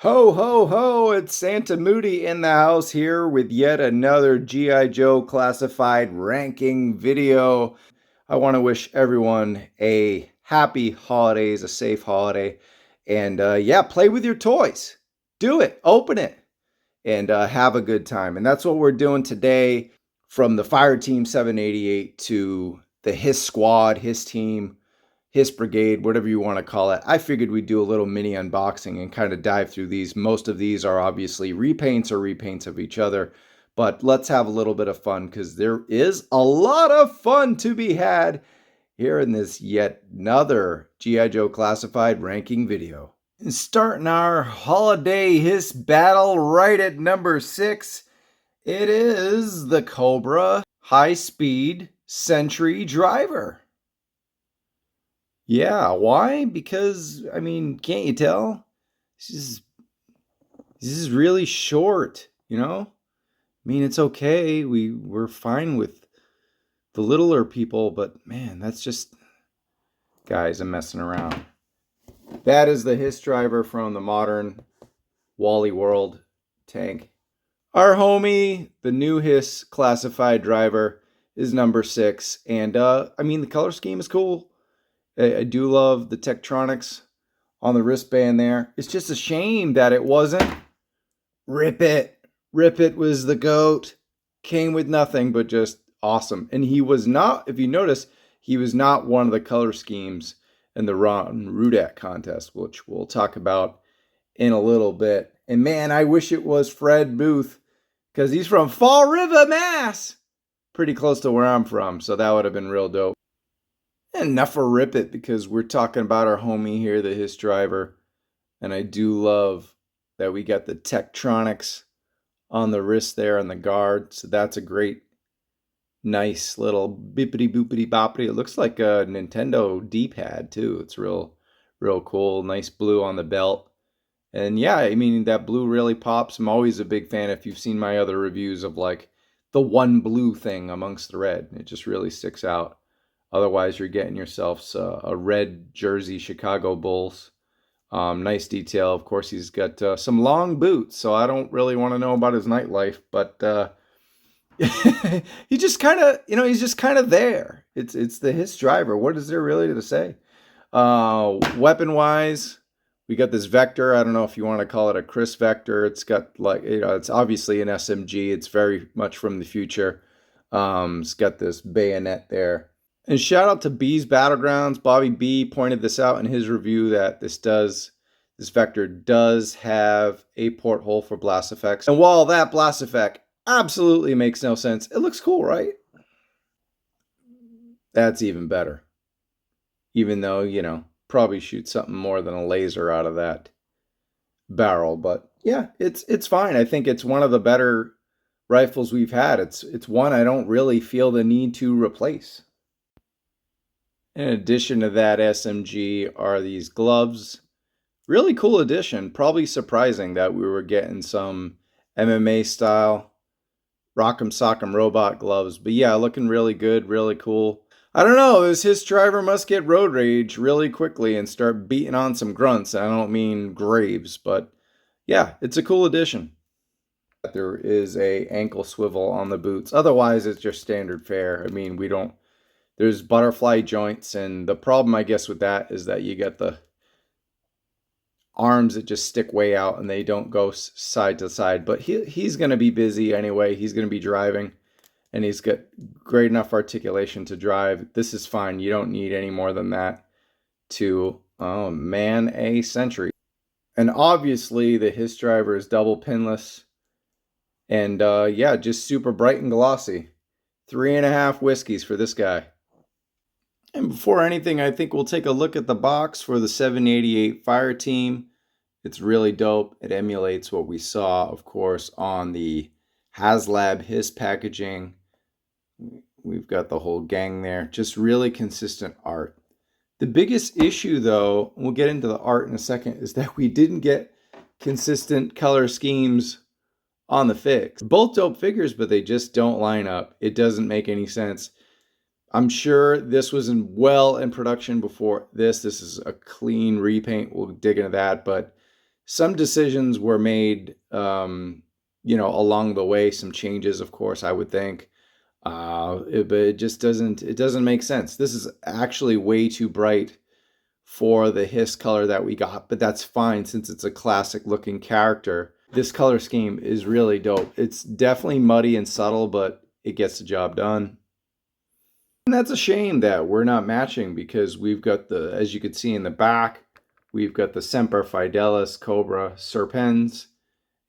Ho, ho, ho! It's Santa Moody in the house here with yet another G.I. Joe classified ranking video. I want to wish everyone a happy holidays, a safe holiday, and yeah, play with your toys. Do it, open it, and have a good time. And that's what we're doing today from the Fire Team 788 to the HISS squad, HISS team, HISS brigade, whatever you want to call it. I figured we'd do a little mini unboxing and kind of dive through these. Most of these are obviously repaints or repaints of each other, but let's have a little bit of fun because there is a lot of fun to be had here in this yet another G.I. Joe classified ranking video. And starting our Holiday H.I.S.S battle right at number 6, it is the Cobra high-speed Sentry driver. Yeah, why? Because, I mean, can't you tell? This is really short, you know? I mean, it's okay. We're fine with the littler people, but man, that's just guys, I'm messing around. That is the HISS driver from the modern Wally World tank. Our homie, the new HISS classified driver, is number 6, and I mean, the color scheme is cool. I do love the Tektronix on the wristband there. It's just a shame that it wasn't Rip It. Rip It was the GOAT. Came with nothing but just awesome. And he was not, if you notice, he was not one of the color schemes in the Ron Rudak contest, which we'll talk about in a little bit. And man, I wish it was Fred Booth because he's from Fall River, Mass. Pretty close to where I'm from, so that would have been real dope. Enough for Rip It because we're talking about our homie here, the HISS driver. And I do love that we got the Tektronix on the wrist there on the guard. So that's a great, nice little bippity boopity boppity. It looks like a Nintendo D-pad too. It's real cool. Nice blue on the belt. And yeah, I mean, that blue really pops. I'm always a big fan if you've seen my other reviews of like the one blue thing amongst the red. It just really sticks out. Otherwise, you're getting yourselves a red jersey Chicago Bulls. Nice detail. Of course, he's got some long boots, so I don't really want to know about his nightlife, but he just kind of, he's just kind of there. It's the HISS driver. What is there really to say? Weapon-wise, we got this Vector. I don't know if you want to call it a Chris Vector. It's got like, it's obviously an SMG. It's very much from the future. It's got this bayonet there. And shout out to B's Battlegrounds. Bobby B pointed this out in his review that this Vector does have a porthole for blast effects. And while that blast effect absolutely makes no sense, it looks cool, right? That's even better. Even though, probably shoot something more than a laser out of that barrel. But yeah, it's fine. I think it's one of the better rifles we've had. It's one I don't really feel the need to replace. In addition to that SMG are these gloves. Really cool addition. Probably surprising that we were getting some MMA style Rock'em Sock'em Robot gloves. But yeah, looking really good, really cool. I don't know, this HISS driver must get road rage really quickly and start beating on some grunts. I don't mean Graves, but yeah, it's a cool addition. There is a ankle swivel on the boots. Otherwise, it's just standard fare. I mean, there's butterfly joints, and the problem, I guess, with that is that you get the arms that just stick way out and they don't go side to side. But he's going to be busy anyway. He's going to be driving, and he's got great enough articulation to drive. This is fine. You don't need any more than that to man a Sentry. And obviously, the HISS driver is double pinless. And yeah, just super bright and glossy. 3.5 whiskeys for this guy. And before anything, I think we'll take a look at the box for the 788 Fire Team. It's really dope. It emulates what we saw, of course, on the HasLab HISS packaging. We've got the whole gang there. Just really consistent art. The biggest issue, though, we'll get into the art in a second, is that we didn't get consistent color schemes on the fix. Both dope figures, but they just don't line up. It doesn't make any sense. I'm sure this was well in production before this. This is a clean repaint. We'll dig into that, but some decisions were made, along the way, some changes, of course, I would think. But it just doesn't make sense. This is actually way too bright for the HISS color that we got, but that's fine since it's a classic looking character. This color scheme is really dope. It's definitely muddy and subtle, but it gets the job done. And that's a shame that we're not matching because we've got as you can see in the back, we've got the Semper Fidelis Cobra Serpens,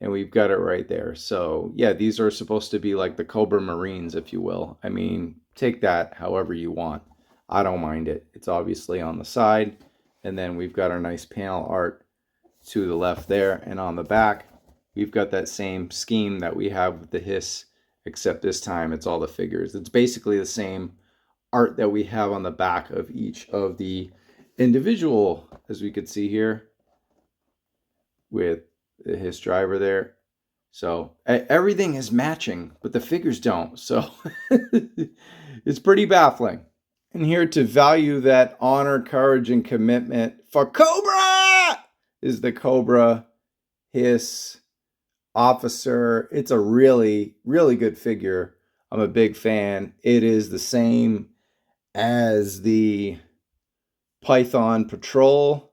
and we've got it right there. So yeah, these are supposed to be like the Cobra Marines, if you will. I mean, take that however you want. I don't mind it. It's obviously on the side. And then we've got our nice panel art to the left there. And on the back, we've got that same scheme that we have with the HISS, except this time it's all the figures. It's basically the same art that we have on the back of each of the individual, as we could see here, with the HISS driver there. So everything is matching, but the figures don't. So it's pretty baffling. And here to value that honor, courage, and commitment for Cobra is the Cobra HISS officer. It's a really, really good figure. I'm a big fan. It is the same as the Python Patrol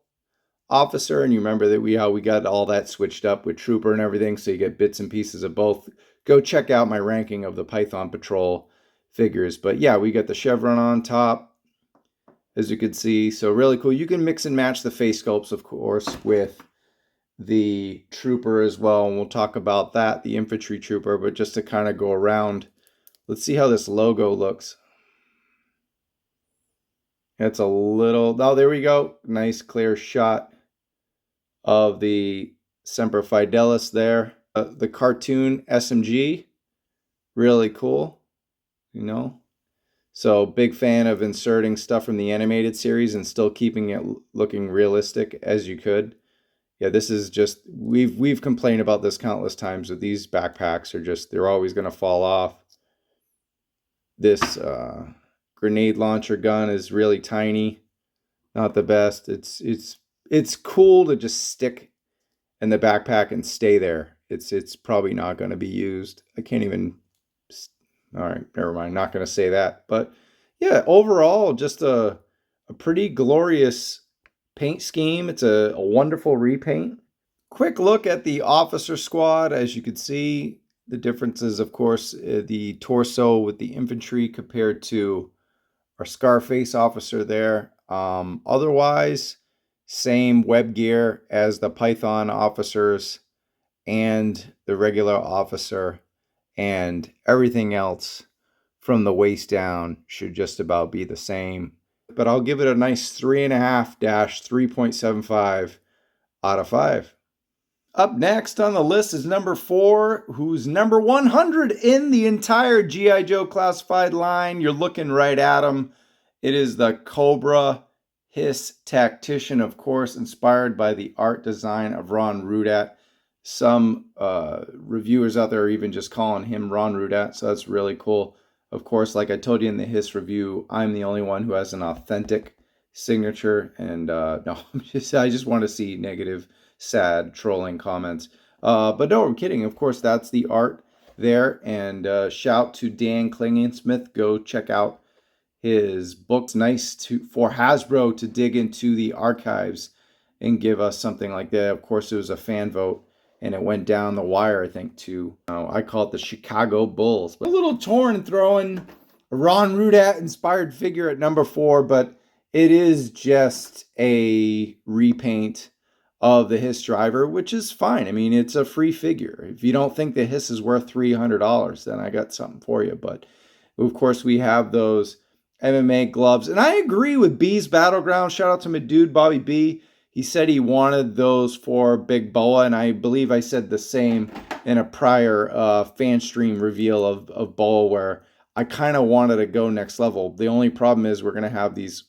officer, and you remember that we got all that switched up with Trooper and everything, so you get bits and pieces of both. Go check out my ranking of the Python Patrol figures. But yeah, we got the chevron on top, as you can see. So really cool. You can mix and match the face sculpts, of course, with the Trooper as well, and we'll talk about that, the Infantry Trooper. But just to kind of go around, let's see how this logo looks. It's a little, oh, there we go. Nice clear shot of the Semper Fidelis there. The cartoon SMG, really cool, So big fan of inserting stuff from the animated series and still keeping it looking realistic as you could. Yeah, this is just, we've complained about this countless times with these backpacks are just, they're always going to fall off. This grenade launcher gun is really tiny, not the best. It's cool to just stick in the backpack and stay there. It's probably not going to be used. I can't even, all right, never mind, not going to say that. But yeah, overall, just a pretty glorious paint scheme. It's a wonderful repaint. Quick look at the officer squad. As you can see, the differences, of course, the torso with the infantry compared to our Scarface officer there. Otherwise, same web gear as the Python officers and the regular officer, and everything else from the waist down should just about be the same. But I'll give it a nice 3.5-3.75 out of 5. Up next on the list is number 4, who's number 100 in the entire G.I. Joe classified line. You're looking right at him. It is the Cobra HISS Tactician, of course, inspired by the art design of Ron Rudat. Some reviewers out there are even just calling him Ron Rudat, so that's really cool. Of course, like I told you in the HISS review, I'm the only one who has an authentic signature, and no, I just want to see negative, sad, trolling comments. But no, I'm kidding. Of course, that's the art there, and shout to Dan Klingensmith. Go check out his books. Nice for Hasbro to dig into the archives and give us something like that. Of course, it was a fan vote, and it went down the wire, I think, to, I call it the Chicago Bulls. But a little torn throwing a Ron Rudat inspired figure at number 4, but it is just a repaint of the HISS driver, which is fine. I mean, it's a free figure. If you don't think the HISS is worth $300, then I got something for you. But of course, we have those MMA gloves. And I agree with B's Battleground. Shout out to my dude, Bobby B. He said he wanted those for Big Boa, and I believe I said the same in a prior fan stream reveal of Boa, where I kind of wanted to go next level. The only problem is we're going to have these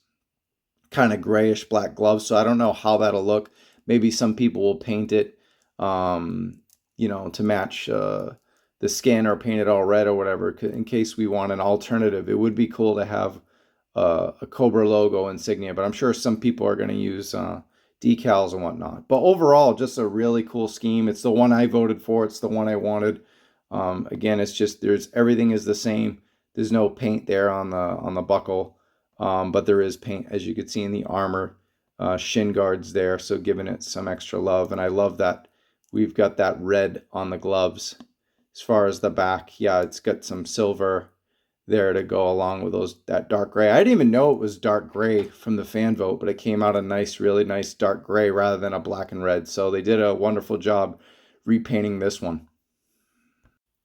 kind of grayish black gloves, so I don't know how that'll look. Maybe some people will paint it, to match the skin, or paint it all red or whatever, in case we want an alternative. It would be cool to have a Cobra logo insignia, but I'm sure some people are going to use decals and whatnot. But overall, just a really cool scheme. It's the one I voted for. It's the one I wanted. Again, it's just everything is the same. There's no paint there on the buckle, but there is paint, as you can see in the armor. Shin guards there, so giving it some extra love. And I love that we've got that red on the gloves. As far as the back, yeah, it's got some silver there to go along with that dark gray. I didn't even know it was dark gray from the fan vote, but it came out a nice, really nice dark gray rather than a black and red. So they did a wonderful job repainting this one.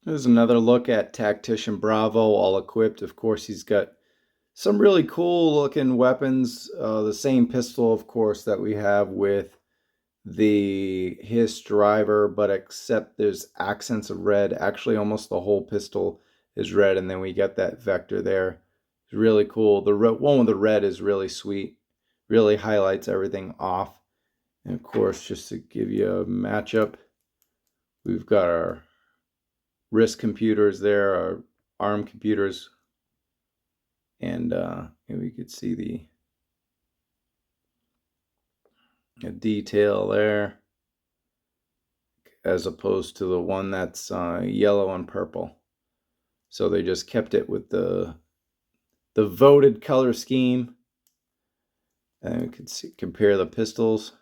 There's another look at Tactician Bravo, all equipped. Of course, he's got some really cool looking weapons. The same pistol, of course, that we have with the HISS driver, but except there's accents of red. Actually, almost the whole pistol is red, and then we get that vector there. It's really cool. The one with the red is really sweet. Really highlights everything off. And of course, just to give you a matchup, we've got our wrist computers there, our arm computers, and we could see the detail there, as opposed to the one that's yellow and purple. So they just kept it with the voted color scheme. And we can see, compare the pistols.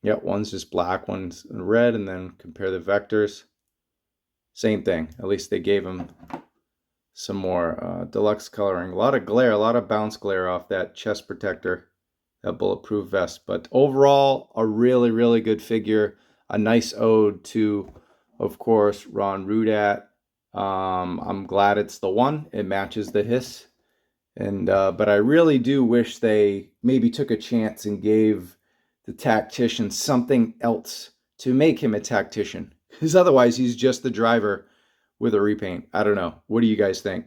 Yep, one's just black, one's red, and then compare the vectors. Same thing. At least they gave them some more deluxe coloring. A lot of glare, a lot of bounce glare off that chest protector, that bulletproof vest. But overall, a really, really good figure. A nice ode to, of course, Ron Rudat. I'm glad it's the one. It matches the HISS. And but I really do wish they maybe took a chance and gave the Tactician something else to make him a Tactician. Because otherwise, he's just the driver with a repaint. I don't know. What do you guys think?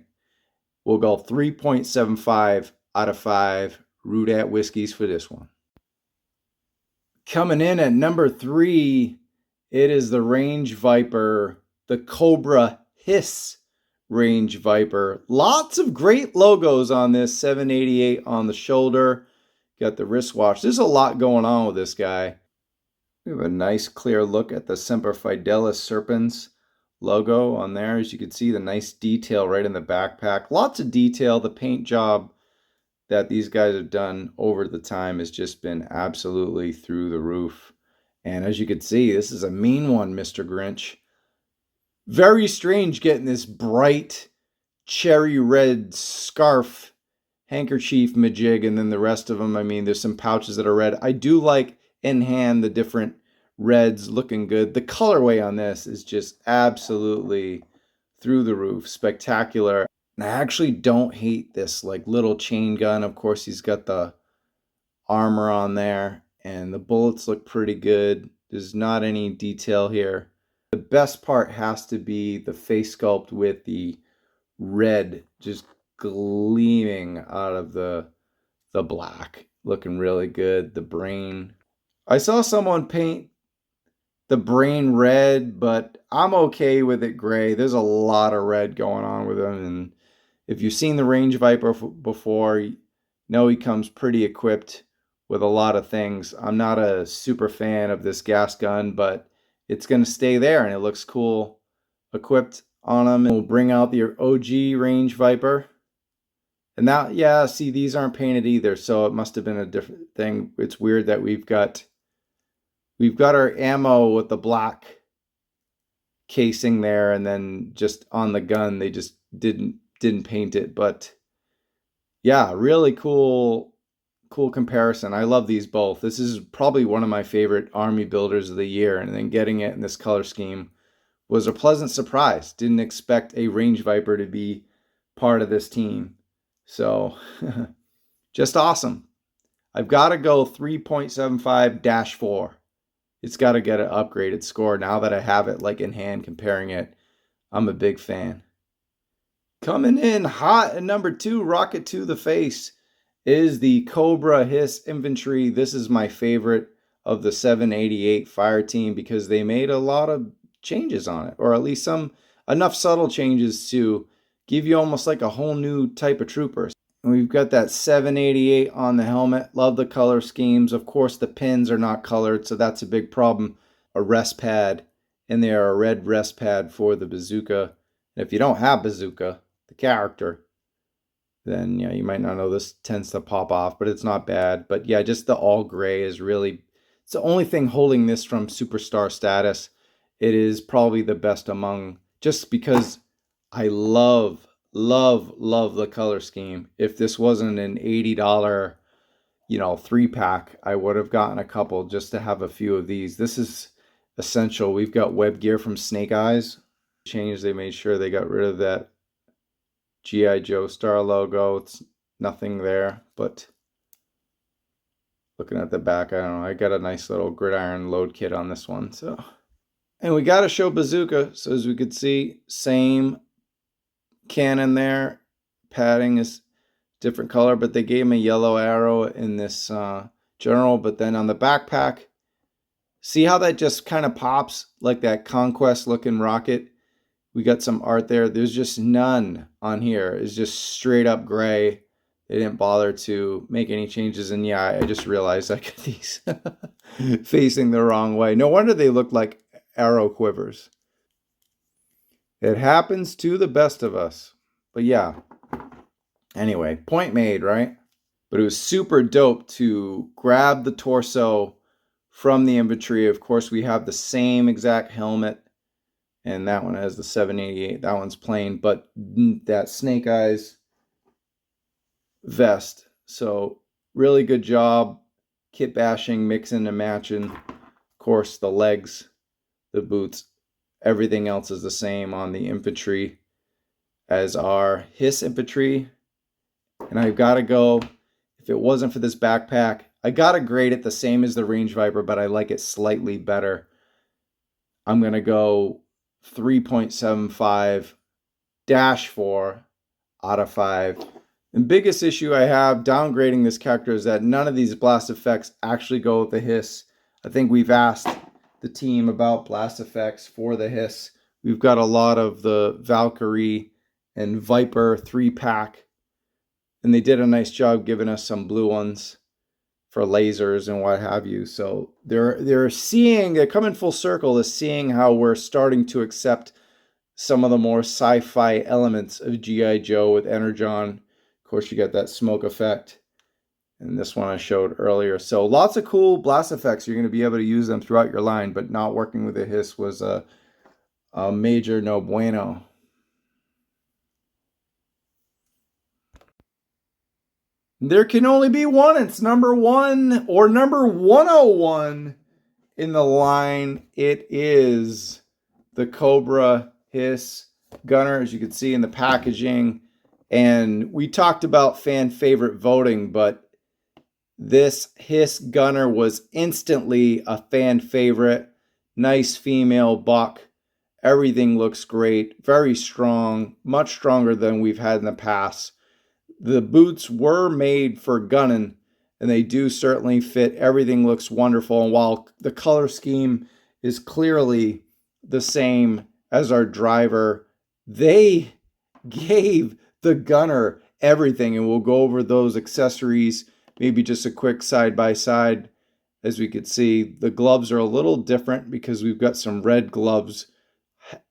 We'll go 3.75 out of 5 Rudat whiskeys for this one. Coming in at number 3, it is the Range Viper, the Cobra HISS Range Viper. Lots of great logos on this. 788 on the shoulder. Got the wristwatch. There's a lot going on with this guy. We have a nice clear look at the Semper Fidelis Serpens logo on there. As you can see, the nice detail right in the backpack. Lots of detail. The paint job that these guys have done over the time has just been absolutely through the roof. And as you can see, this is a mean one, Mr. Grinch. Very strange getting this bright cherry red scarf handkerchief majig, and then the rest of them, I mean, there's some pouches that are red. I do like in hand the different reds looking good. The colorway on this is just absolutely through the roof, spectacular. And I actually don't hate this like little chain gun. Of course, he's got the armor on there, and the bullets look pretty good. There's not any detail here. The best part has to be the face sculpt with the red just gleaming out of the black. Looking really good. The brain. I saw someone paint the brain red, but I'm okay with it gray. There's a lot of red going on with him, and if you've seen the Range Viper before, you know he comes pretty equipped with a lot of things. I'm not a super fan of this gas gun, but it's going to stay there, and it looks cool equipped on him. And we'll bring out the OG Range Viper. And now, yeah, see, these aren't painted either, so it must have been a different thing. It's weird that we've got our ammo with the black casing there, and then just on the gun they just didn't paint it. But yeah, really cool comparison. I love these both. This is probably one of my favorite army builders of the year, and then getting it in this color scheme was a pleasant surprise. Didn't expect a Range Viper to be part of this team. So just awesome. I've got to go 3.75-4. It's got to get an upgraded score now that I have it like in hand comparing it. I'm a big fan. Coming in hot at number 2, rocket to the face, is the Cobra HISS Infantry. This is my favorite of the 788 fire team because they made a lot of changes on it, or at least enough subtle changes to give you almost like a whole new type of trooper. And we've got that 788 on the helmet. Love the color schemes. Of course, the pins are not colored, so that's a big problem. A rest pad, and they are a red rest pad for the bazooka. And if you don't have bazooka, the character, then yeah, you might not know this tends to pop off, but it's not bad. But yeah, just the all gray is really, it's the only thing holding this from superstar status. It is probably the best among, just because I love the color scheme. If this wasn't an $80, 3-pack, I would have gotten a couple just to have a few of these. This is essential. We've got web gear from Snake Eyes. They made sure they got rid of that G.I. Joe star logo. It's nothing there, but looking at the back, I don't know. I got a nice little gridiron load kit on this one. And we got to show bazooka. So as we could see, same cannon there. Padding is different color, but they gave him a yellow arrow in this general. But then on the backpack, see how that just kind of pops like that Conquest looking rocket? We got some art there. There's just none on here. It's just straight up gray. They didn't bother to make any changes. And yeah, I just realized I got these facing the wrong way. No wonder they look like arrow quivers. It happens to the best of us. But yeah. Anyway, point made, right? But it was super dope to grab the torso from the infantry. Of course, we have the same exact helmet. And that one has the 788. That one's plain, but that Snake Eyes vest. So really good job. Kit bashing, mixing and matching. Of course, the legs, the boots, everything else is the same on the infantry as our HISS infantry. And I've got to go, if it wasn't for this backpack, I got to grade it the same as the Range Viper, but I like it slightly better. I'm going to go 3.75 -4 out of 5. The biggest issue I have downgrading this character is that none of these blast effects actually go with the HISS. I think we've asked the team about blast effects for the HISS. We've got a lot of the Valkyrie and Viper 3-pack, and they did a nice job giving us some blue ones for lasers and what have you. So they're coming full circle to seeing how we're starting to accept some of the more sci-fi elements of G.I. Joe with Energon. Of course, you got that smoke effect. And this one I showed earlier. So lots of cool blast effects. You're going to be able to use them throughout your line, but not working with a HISS was a major no bueno. There can only be one. It's number 1 or number 101 in the line. It is the Cobra HISS gunner, as you can see in the packaging. And we talked about fan favorite voting, but this HISS gunner was instantly a fan favorite. Nice female buck. Everything looks great. Very strong. Much stronger than we've had in the past. The boots were made for gunning, and they do certainly fit. Everything looks wonderful. And while the color scheme is clearly the same as our driver, they gave the gunner everything. And we'll go over those accessories, maybe just a quick side-by-side. As we could see, the gloves are a little different because we've got some red gloves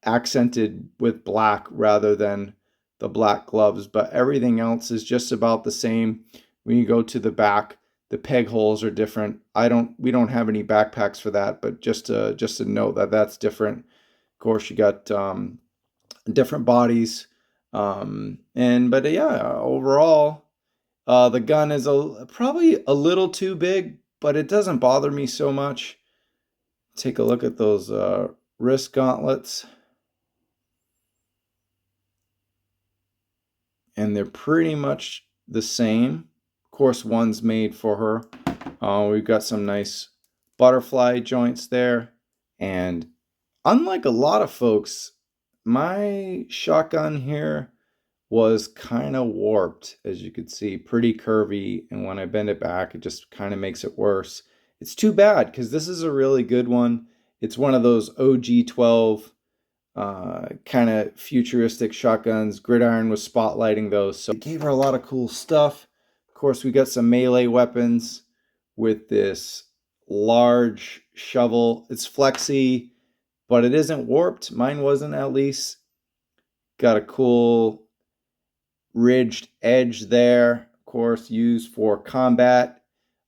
accented with black rather than the black gloves, but everything else is just about the same. When you go to the back, the peg holes are different. We don't have any backpacks for that, but just to note that that's different. Of course, you got different bodies, but yeah, overall, the gun is probably a little too big, but it doesn't bother me so much. Take a look at those wrist gauntlets. And they're pretty much the same. Of course, one's made for her. We've got some nice butterfly joints there. And unlike a lot of folks, my shotgun here was kind of warped, as you could see, pretty curvy. And when I bend it back, it just kind of makes it worse. It's too bad because this is a really good one. It's one of those OG 12 kind of futuristic shotguns. Gridiron was spotlighting those, so it gave her a lot of cool stuff. Of course, we got some melee weapons with this large shovel. It's flexy, but it isn't warped. Mine wasn't, at least. Got a cool ridged edge there, of course, used for combat.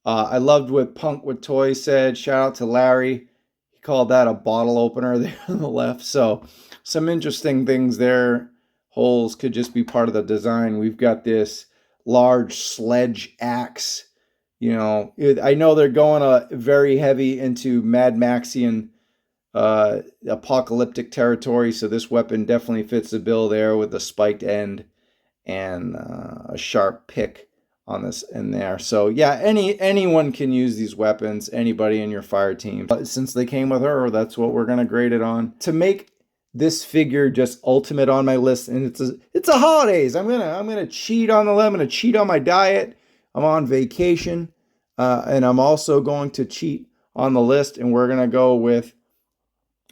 I loved what Punk with Toys said. Shout out to Larry. He called that a bottle opener there on the left. So some interesting things there. Holes could just be part of the design. We've got this large sledge axe. I know they're going very heavy into Mad Maxian apocalyptic territory, so this weapon definitely fits the bill there with the spiked end and a sharp pick on this in there. So yeah, anyone can use these weapons, anybody in your fire team. But since they came with her, that's what we're gonna grade it on. To make this figure just ultimate on my list, and it's a holidays. I'm gonna cheat on I'm gonna cheat on my diet. I'm on vacation, and I'm also going to cheat on the list, and we're gonna go with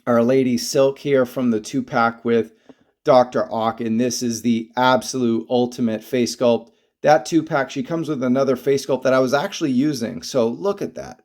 Our Lady Silk here from the 2-pack with Dr. Ock, and this is the absolute ultimate face sculpt. That 2-pack, she comes with another face sculpt that I was actually using. So look at that.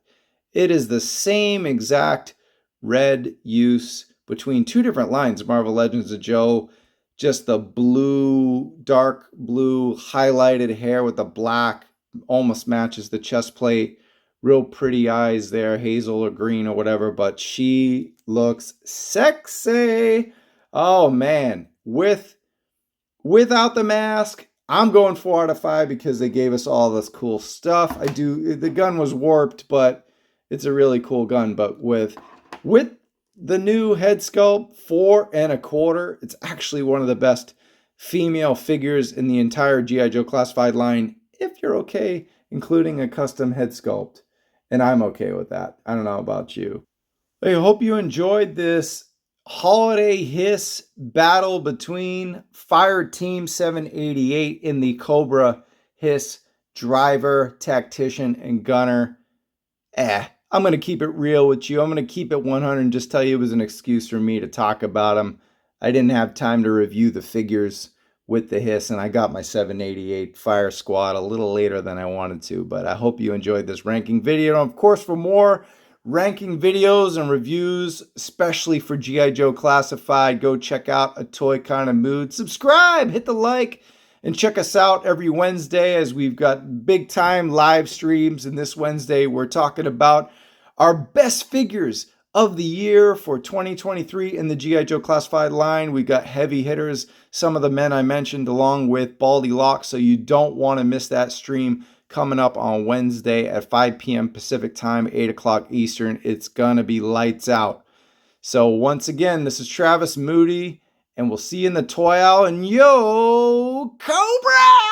It is the same exact red use between two different lines, Marvel Legends of Joe. Just the blue, dark blue highlighted hair with the black, almost matches the chest plate. Real pretty eyes there, hazel or green or whatever, but she looks sexy. Oh man, without the mask, I'm going 4 out of 5 because they gave us all this cool stuff. The gun was warped, but it's a really cool gun. But with the new head sculpt, 4 1/4, it's actually one of the best female figures in the entire G.I. Joe Classified line, if you're okay including a custom head sculpt. And I'm okay with that. I don't know about you. I hope you enjoyed this Holiday Hiss battle between Fire Team 788 in the Cobra Hiss driver, tactician, and gunner. I'm going to keep it real with you. I'm going to keep it 100 and just tell you it was an excuse for me to talk about them. I didn't have time to review the figures with the Hiss, and I got my 788 Fire Squad a little later than I wanted to, but I hope you enjoyed this ranking video. And of course, for more ranking videos and reviews, especially for G.I. Joe Classified, go check out A Toy Kind of Mood. Subscribe, hit the like, and check us out every Wednesday as we've got big time live streams. And this Wednesday, we're talking about our best figures of the year for 2023 in the G.I. Joe Classified line. We got heavy hitters, some of the men I mentioned, along with Baldy Locke, so you don't want to miss that stream coming up on Wednesday at 5 p.m. Pacific time, 8 o'clock Eastern. It's gonna be lights out. So once again, this is Travis Moody, and we'll see you in the toy aisle, and yo, Cobra!